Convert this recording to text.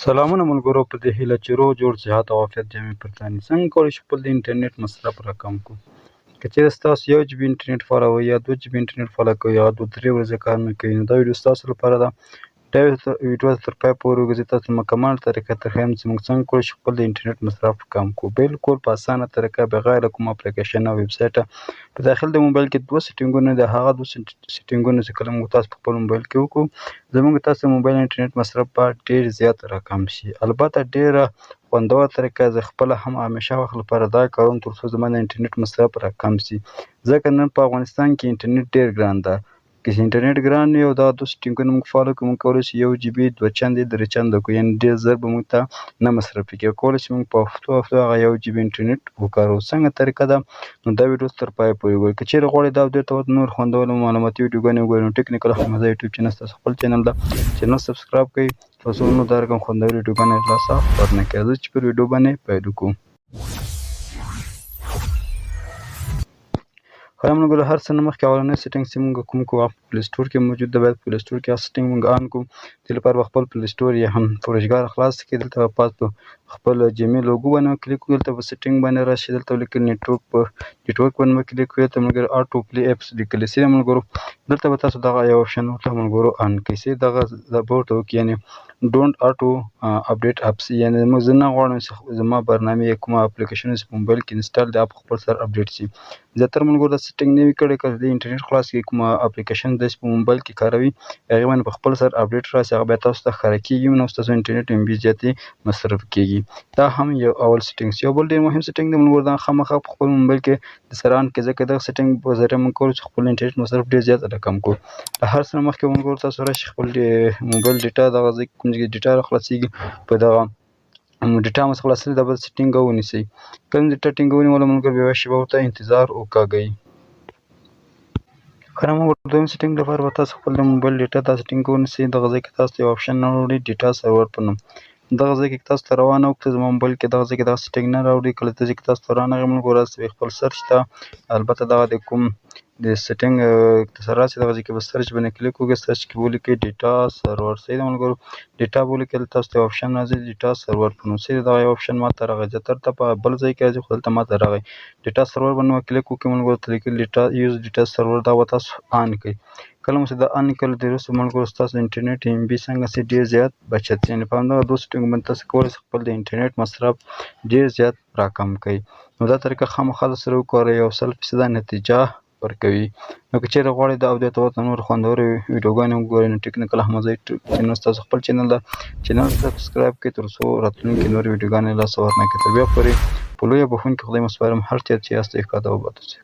سلامونه ملګرو، په دې هیله چې روغ جوړ صحت او عافیت جامې پر تانې. څنګه کولی شو خپل د انټرنیټ مصرف راکم کړو؟ که چېرې ستاسو 1 جی بي انټرنیټ فعالوئ یا 2 جی بي انټرنیټ فعاله کوئ یا 2-3 ورځې کار نه کوي، نو دا ویډیو ستاسو لپاره ده. دا ویډیو تر پای پورې وګورئ، تاسو مکمل طریقه درښیم چې موږ څنګه کولی شو خپل د انټرنیټ مصرف کم کړو. بالکل په اسانه طریقه، بغیر له کوم اپلیکیشن او ویب سایټه. په داخل د موبایل کې 2 سیټینګونه دي. هغه 2 سیټینګونه چې کله موږ تاسو په خپل موبایل کې وکړو، زموږ تاسو موبایل انټرنیټ مصرف به ډېر زیات راکم شي. البته ډېره خوندوره طریقه، زه خپله هم همیشه وخت لپاره دا کوم تر څو زما د انټرنیټ مصرف راکم شي، ځکه نن په افغانستان کې انټرنیټ ډېر ګران ده. که انټرنیټ ګران وي او دا 2 سیټینګونه موږ فالو کړو، موږ کولی شو 1 جی بي 2 چندې 3 چنده کړو، یعنې ډېر زر به موږ ته نه مصرفېږي. کولی شو موږ په هفتو هغه 1 جی بي انټرنیټ وکاروو. څنګه طریقه ده؟ نو دا ویډیو تر پایه پورې وګورئ. که چېرې غواړئ دا اپډیټ ته نور خوندور او معلوماتي ویډیوګانې وګورئ، نو ټکنیکل احمد یوټیوب چینل ستاسو خپل چینل ده. چینل سبسکرایب کړئ تر څو نور دا رقم خوندورې ویډیوګانې له لاسه ورنه کړئ. راځئ چې پر ویډیو باندې پیل وکړو. خیر ملګرو، هر څه نه مخکې اولنی سیټینګ چې موږ کوم کوو په پلی سټور کې موجود ده، باید په پلی سټور کې هغه سیټینګ موږ آن کړو. دې لپاره به خپل پلی سټور یا هم پروژګار خلاص کړئ. دلته به پاس په خپل جیمیل لوګو باندې کلیک کړو. دلته به سیټینګ باندې راشئ، دلته ولیکئ نیټورک باندې به کلیک کړئ. دلته ملګرو آټو پلی اپس لیکلی شوي ملګرو. دلته به تاسو دغه یو اپشن ورته ملګرو آن کړئ. دغه به ورته وکړئ، یعنې ډونټ آټو اپډیټ اپس، یعنې زه نه غواړم چې زما برنامې یا کومه اپلیکیشن چې په موبایل کې انسټال دی هغه په خپل سر اپډیټ شي. زیاتره ملګرو دا سیټینګ نه وي کړی. که د انټرنیټ خلاص کړئ، کومه اپلیکیشن دی چې په موبایل کې کاروئ، هغې باندې په خپل سر اپډیټ راشي، هغه بیا تاسو ته ښکاره کېږي، نو ستاسو انټرنیټ ام بي زیاتې مصرف کېږي. دا هم یو اول سیټینګ. یو بل ډېر مهم سیټینګ دی ملګرو، دا خامخا په خپل موبایل کې د سره آن کړئ، ځکه دغه سیټینګ په ذریعه موږ کولی شو خپل انټرنیټ مصرف ډېر زیات راکم کړو. له هر څه نه مخکې ملګرو تاسو راشئ خپل موبایل ډېټا، دغه ځای کوم ځای کې ډېټا راخلاصېږي، په دغه ډېټا مو خلاصېدل دا بل سیټینګ ونیسئ. کله مو ډېټا ټینګه ونیوله ملګرو، بیا یوه شېبه ورته انتظار وکاږئ. خیر ملګرو، دویم سیټینګ لپاره به تاسو خپل د موبایل ډېټا دا سیټینګ ونیسئ. دغه ځای کې تاسو ته یو اپشن راوړي ډېټا سرور په نوم. دغه ځای کې تاسو ته روانه وکړئ. زما موبایل کې دغه ځای کې دغه سیټینګ نه راوړي. کله ځای کې تاسو ته رانغی ملګرو، راسئ خپل سرچ ته، البته دغه د کوم د سیټینګ سره راسئ، دغه ځای کې به سرچ باندې کلیک وکړئ. سرچ کې به ولیکئ ډېټا سرور. صحیح ده ملګرو، ډېټا به ولیکئ. تاسو ته یو اپشن راځي ډېټا سرور په نوم. صحیح ده، دغه یو اپشن ماته راغی. زیاتره ته په بل ځای کې راځي، خو دلته ماته راغی. ډېټا سرور باندې به کلیک وکړئ ملګرو. ته لیکلي ډېټا یوز ډېټا سرور، دا به تاسو آن کړئ. کله مو چې دا آن کړل، د وروسته ملګرو ستاسو انټرنیټ ام بي څنګه شي ډېر زیات بچت شي. یعنې په همدغه 2 سیټینګو باندې تاسو کولی شئ خپل د انټرنیټ مصرف ډېر زیات راکم کړئ. نو دا طریقه خامخا سره وکاروئ، یو 100% نتیجه ورکوي. نو که چېرې غواړئ دا اپډیټ ورته نور خوندورې ویډیوګانې وګورئ، نو ټکنیکل احمد چینل ستاسو خپل چینل ده. چینل سبسکرایب کړئ تر څو راتلونکي نورې ویډیوګانې له لاسه ورنه کړئ. تر بیا پورې په لویه بخښونکي خدای مو سپارم، هر چېرې چې یاست ښه ده وباد اوسئ.